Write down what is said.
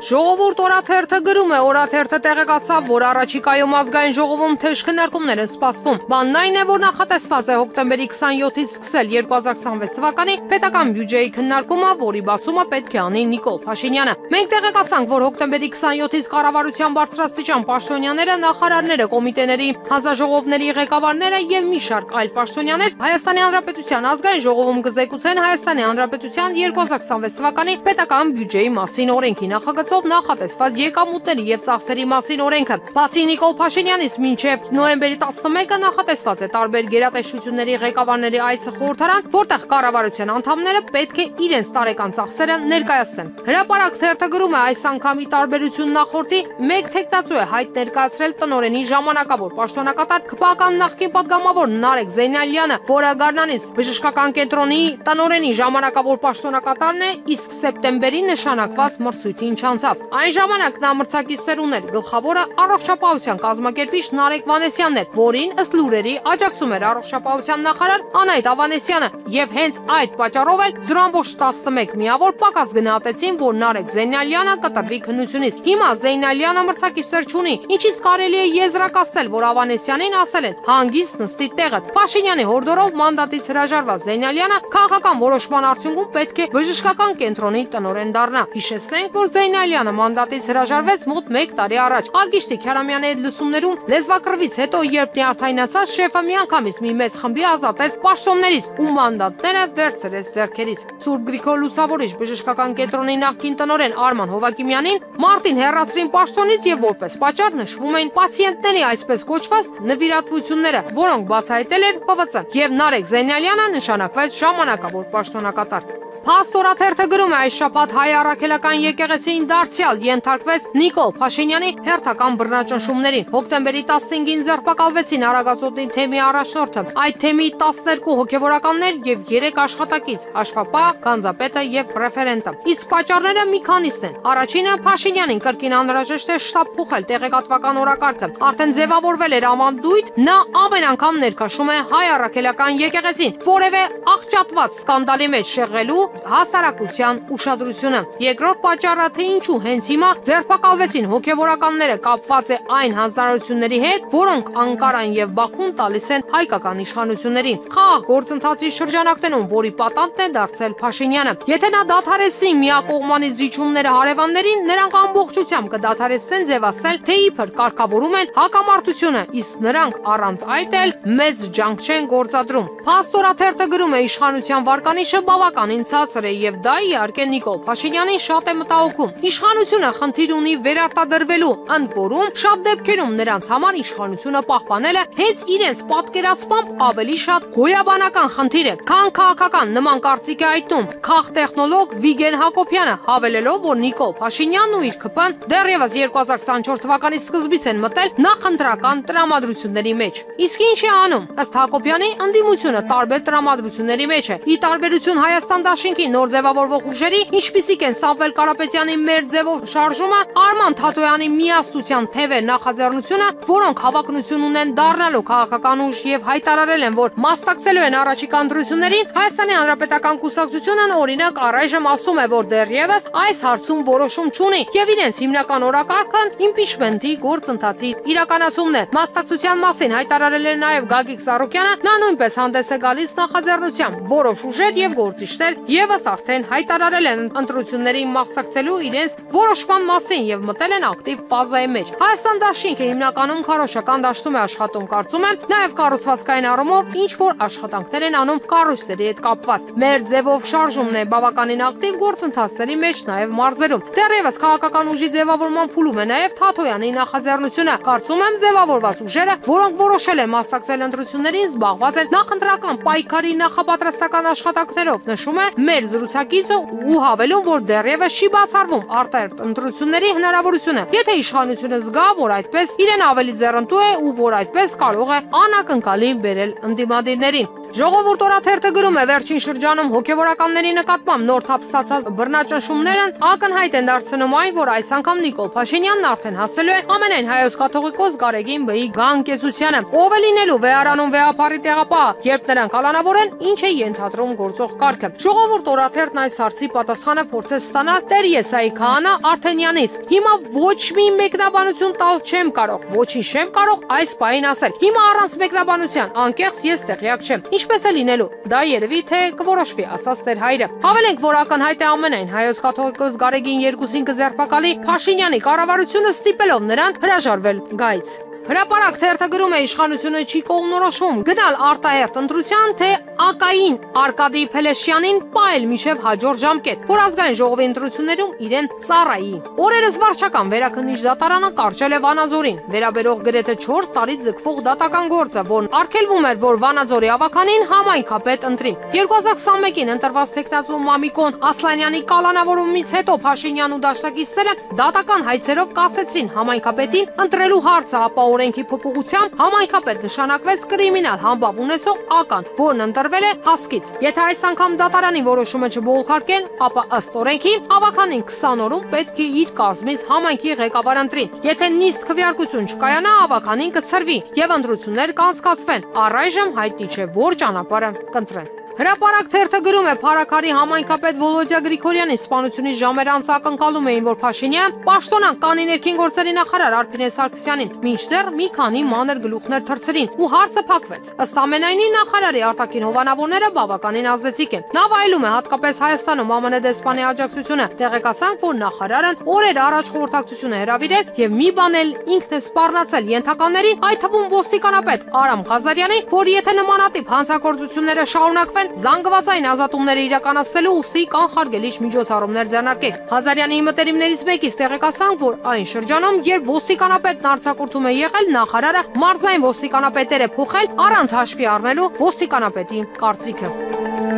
Ժողովուրդ օրաթերթը գրում է, օրաթերթը տեղեկացավ, որ առաջիկայում ազգային ժողովում թեժ քննարկումներ են սպասվում։ Բանն այն է, որ նախատեսված է հոկտեմբերի 27-ից սկսել 2026 թվականի պետական բյուջեի քննարկումը, որի բացումը պետք է անի Նիկոլ Փաշինյանը։ Մենք տեղեկացանք, որ հոկտեմբերի 27-ից կառավարության բարձրաստիճան պաշտոնյաները, նախարարները, կոմիտեների, հանձնաժողովների ղեկավարները եւ մի շարք այլ պաշտոնյաներ Հայաստանի Հանրապետության ազգային ժողովում կզեկուցեն Հայաստանի Հանրապետության 2026 թվականի պետական բյուջեի մասին օրենքի նախագծով նախատեսված եկամուտների եւ ծախսերի մասին օրենքը։ Բացի Նիկոլ Փաշինյանից մինչեւ նոյեմբերի 11-ը նախատեսված է տարբեր գերատեսչությունների ղեկավարների այցը խորհրդարան, որտեղ կառավարության անդամները պետք է իրենց տարեկան ծախսերը ներկայացնեն։ Հրապարակ թերթը գրում է, այս անգամի տարբերություն նախորդի մեկ թեկնածու է հայտ ներկայացրել տնօրենի ժամանակավոր պաշտոնակատար ԿՊԱ-ական նախկին պատգամավոր Նարեկ Զեյնալյանը, որը Գառնանից բժշկական կենտրոնի տնօրենի ժամանակավոր պաշտոնակատարն է, իսկ սեպտեմբերին նշանակված մրցույթին չանցավ։ Այն ժամանակ նա մրցակիցներ ուներ, գլխավորը առողջապահության կազմակերպիչ Նարեկ Վանեսյանն էր, որին ըստ լուրերի աջակցում էր առողջապահության նախարար Անահիտ Ավանեսյանը, եւ հենց այդ պատճառով էլ 0.11 միավոր պակաս գնահատեցին, որ Նարեկ Զեյնալյանը կտրվի քննությունից։ Հիմա Զեյնալյանը մրցակիցներ չունի, ինչից կարելի է եզրակացնել, որ Ավանեսյանին ասել են հանգիստ նստի տեղդ։ Փաշինյանի հորդորով մանդատից հրաժարված Զեյնալյանը քաղաքական որոշման արդյունքում պետք է բժշկական կենտրոնի տնօրեն դառնա։ Հիշեցնենք, որ Զեյնալյանը մանդատից հրաժարվեց մոտ 1 տարի առաջ։ Արգիշտի Քյարամյանների լսումներում լեզվակռվից հետո, երբ նյարդայնացած շեֆը միանգամից մի մեծ խմբի ազատեց պաշտոններից ու մանդատները վերցրեց ձեռքերից։ Սուրբ Գրիգոր Լուսավորիչ բժշկական կենտրոնի նախկին տնօրեն Արման Հովակիմյանին մարտին հեռացրին պաշտոնից եւ որպես պատճառ նշվում էին պացիենտների այսպես կոչված նվիրատվությունները, որոնք բացահայտել էր ՊՎԾ-ն, եւ Նարեկ Զեյնալյանը նշանակվեց ժամանակավոր պաշտոնակատար։ Փաստ օրաթերթը գրում է, այս շաբաթ հայ առաքելական եկեղեցին դարձյալ ենթարկվեց Նիկոլ Փաշինյանի հերթական բռնաճնշումներին։ Հոկտեմբերի 15-ին ձերբակալվեցին Արագածոտնի թեմի առաջնորդը, այդ թեմի 12 հոգևորականներ եւ 3 աշխատակից՝ Աշվապահ, Գանձապետը եւ ռեֆերենտը։ Իսկ պատճառները մի քանիսն են։ Առաջինը, Փաշինյանին կրկին անհրաժեշտ է շտապ փոխել տեղեկատվական օրակարգը։ Արդեն ձևավորվել էր ամանդույթ, նա ամեն անգամ ներքաշում է հայ առաքելական եկեղեցին, որևէ աղճատված սկանդալի մեջ շեղելու հասարակության ուշադրությունը։ Երկրորդ պատճառը, թե ինչու հենց հիմա ձերբակալվեցին հոգևորականները, կապված է այն հանձնարարությունների հետ, որոնք Անկարան եւ Բաքուն տալիս են հայկական իշխանություններին։ Խաղաղ գործընթացի շրջանակներում, որի պատանդն է դարձել Փաշինյանը։ Եթե նա դադարեցնի միակողմանի զիջումները հարևաններին, նրանք ամբողջությամբ կդադարեցնեն ձևացնել, թե իբր կարգավորում են հակամարտությունը, իսկ նրանք առանց այդ էլ մեծ ջանք չեն գործադրում։ Փաստ օրաթերթը գրում է, իշխանության վարկանիշը բավականին ցածր է եւ դա իհարկե Նիկոլ Փաշինյանին շատ է մտահոգում։ Իշխանությունը խնդիր ունի վերարտադրվելու, ընդ որում շատ դեպքերում նրանց համար իշխանությունը պահպանելը հենց իրենց պատկերացմամբ ավելի շատ գոյաբանական խնդիր է, քան քաղաքական։ Նման կարծիք է այտնում քաղտեխնոլոգ Վիգեն Հակոբյանը, հավելելով, որ Նիկոլ Փաշինյանն ու իր ԿՊ-ն դեռևս 2024 թվականի սկզբից են մտել նախընտրական տրամադրությունների մեջ։ Իսկ ինչ է անում։ Ըստ Հակոբյանի, ընդդիմությունը տարբեր տրամադրությունների մեջ է։ Ի տարբերություն Հայաստան դաշինքի նոր ձևավորվող ուժերի, ինչպիսիք են Սամվել Կարապետյանի մեր ձևով շարժումը, Արման Թաթոյանի միասնության թևեր նախաձեռնությունը, որոնք հավակնություն ունեն դառնալու քաղաքական ուժ եւ հայտարարել են, որ մասնակցելու են առաջիկա ընտրություններին, Հայաստանի Հանրապետական կուսակցությունն օրինակ առայժմ ասում է, որ դեռևս այս հարցում որոշում չունի եւ իրենց հիմնական օրակարգն իմպիչմենտի գործընթացի իրականացումն է։ Մասնակցության մասին հայտարարել է նաեւ Գագիկ Սարոկյանը, նա նույնպես հանդես է գալիս նախաձեռնությամբ։ Որոշ ուժեր եւ գործիչներ եւս արդեն հայտարարել են ընտրություններին մասնակցելու իրենց որոշման մասին եւ մտել են ակտիվ ֆազայի մեջ։ Հայաստան դաշինքը հիմնականում քարոշական դաշտում է աշխատում, կարծում եմ, նաեւ կառուցվածքային առումով ինչ որ աշխատանքներ են անում կառույցների հետ կապված։ Մեր ձևով շարժումն է բավականին ակտիվ գործընթացների մեջ նաեւ մարզերում։ Դեռևս քաղաքական ուժի ձևավորման փուլում է նաեւ Թաթոյանի նախաձեռնությունը։ Կարծում եմ ձևավորված ուժերը, որոնք որոշել են մասնակցել ընտրություններին, զբաղված են նախընտրական պայքարի նախապատրաստական աշխատանքներով, նշում է մեր զրուցակիցը ու հավելում, որ դեռևս չի բացառվում արտահերթ ընտրությունների հնարավորությունը, եթե իշխանությունը զգա, որ այդպես իրեն ավելի ձեռնտու է ու որ այդպես կարող է անակնկալի բերել ընդդիմադիրներին։ Ժողովուրդ օրաթերթը գրում է վերջին շրջանում հոգևորականների նկատմամբ նոր թափ ստացած բռնաճնշումներն ակնհայտ են դարձնում այն, որ այս անգամ Նիկոլ Փաշինյանն արդեն հասել է ամենայն հայոց կաթողիկոս Գարեգին Բ-ի գանկեցությանը, ով է լինելու վեհարանում վեհապարի տեղապահ, երբ նրան կալանավորեն, ինչ է ենթադրում գործող կարգը։ Ժողովուրդ օրաթերթն այս հարցի պատասխանը փորձեց ստանալ Տեր Եսայի քահանա Արթենյանից։ Հիմա ոչ մի մեկնաբանություն տալ չեմ կարող, ոչինչ չեմ կարող այս պահին ասել։ Հիմա առանց մեկնաբանության, անկեղծ ես տեղյակ չեմ։ Ինչպես է լինելու։ Դա երևի թե կորոշվի, ասաց Տեր Հայրը։ Հավելենք, որ ակնհայտ է ամենայն հայոց կաթողիկոս Գարեգին երկուսին կձերբակալի Փաշինյանի կառավարությունը ստիպելով նրան հրաժարվել գայից։ Հրապարակ թերթը գրում է իշխանությունը չի կողմնորոշվում գնալ արտահերթ ընտրության, թե ակային Արկադի Փելեշյանին պահել մինչև հաջորդ ժամկետ, որ ազգային ժողովի ընտրություններում իրեն ծառայի։ Օրերս վարչական վերաքննիչ դատարանը կարճել է Վանաձորին, վերաբերող գրեթե 4 տարի ձգվող դատական գործը, որն արգելվում էր, որ Վանաձորի ավականին համայնքապետ ընտրի։ 2021-ին ընտրված տեխնացու Մամիկոն Ասլանյանի կալանավորումից հետո Փաշինյանն ու դաշնակիցները դատական հայցերով կասեցրին համայնքապետին ընտրելու հարցը, ապա օրենքի փոփոխությամբ համայնքապետ նշանակվեց կրիմինալ համբավ ունեցող ական, որն ընտրվել է հասկից։ Եթե այս անգամ դատարանի որոշումը չբողոքարկեն, ապա ըստ օրենքի ավականին 20 օրում պետք է իր կազմից համայնքի ղեկավար ընտրի։ Եթե նիստ քվեարկություն չկայանա, ավականին կցրվի եւ ընտրություններ կանցկացվեն։ Առայժմ հայտնի չէ, որ ճանապարհը կընտրեն։ Հրապարակ թերթը գրում է Փարաքարի համայնքապետ Վոլոդիա Գրիգորյանի սպանությունից ժամեր անց ակնկալում էին, որ Փաշինյան պաշտոնան կանի ներքին գործերի նախարար Արփինե Սարգսյանին, մինչդեռ մի քանի մանր գլուխներ թռցրին ու հարցը փակվեց։ Ըստ ամենայնի նախարարի արտաքին հովանավորները բավականին ազդեցիկ են։ Նա վայելում է հատկապես Հայաստանում ԱՄՆ դեսպանի աջակցությունը։ Տեղեկացանք, որ նախարարն օրեր առաջ խորհրդակցություն է հրավիրել եւ մի բան էլ ինքն է սպառնացել ենթականների, այդ թվում ոստիկանապետ Արամ Ղազարյանի, որ եթե նմանատիպ հանցագործությունները շարունակվեն, զանգվածային ազատումները իրականացնելու ուստի կանխարգելիչ միջոցառումներ ձեռնարկեք։ Ղազարյանի մտերիմներից մեկից տեղեկացանք, որ այն շրջանում, երբ ոստիկանապետն արձակուրդում է եղել, նախարարը մարզային ոստիկանապետեր է փոխել առանց հաշվի առնելու ոստիկանապետի կարծիքը։